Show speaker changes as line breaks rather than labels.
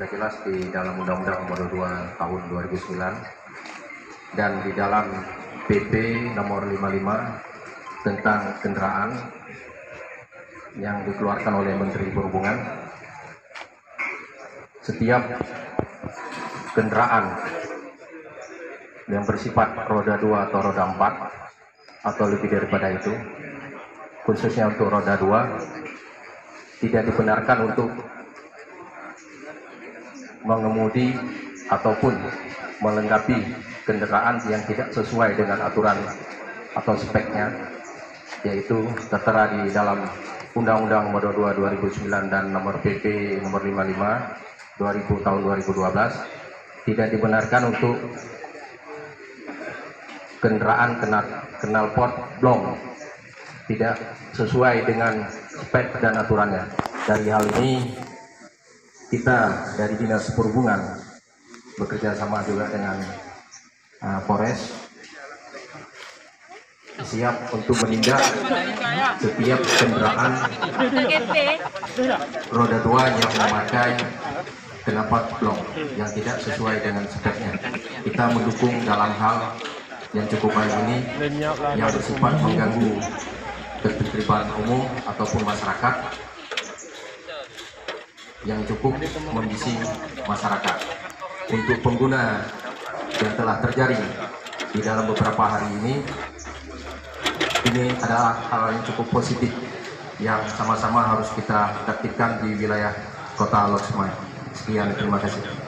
sudah jelas di dalam Undang-Undang Nomor 2 Tahun 2009 dan di dalam PP Nomor 55 tentang kendaraan yang dikeluarkan oleh Menteri Perhubungan. Setiap kendaraan yang bersifat roda 2 atau roda 4 atau lebih daripada itu, khususnya untuk roda 2, tidak dibenarkan untuk mengemudi ataupun melengkapi kendaraan yang tidak sesuai dengan aturan atau speknya, yaitu tertera di dalam Undang-Undang Nomor 2 2009 dan Nomor PP Nomor 55 2000 tahun 2012. Tidak dibenarkan untuk kendaraan knalpot blong tidak sesuai dengan spek dan aturannya. Dari hal ini kita dari Dinas Perhubungan bekerja sama juga dengan Polres siap untuk menindak setiap kendaraan roda 2 yang memakai knalpot blong yang tidak sesuai dengan speknya. Kita mendukung dalam hal yang cukup baik ini yang bersifat mengganggu ketertiban umum ataupun masyarakat, yang cukup membising masyarakat. Untuk pengguna yang telah terjaring di dalam beberapa hari ini adalah hal yang cukup positif yang sama-sama harus kita tertibkan di wilayah Kota Lok Sumai. Sekian, terima kasih.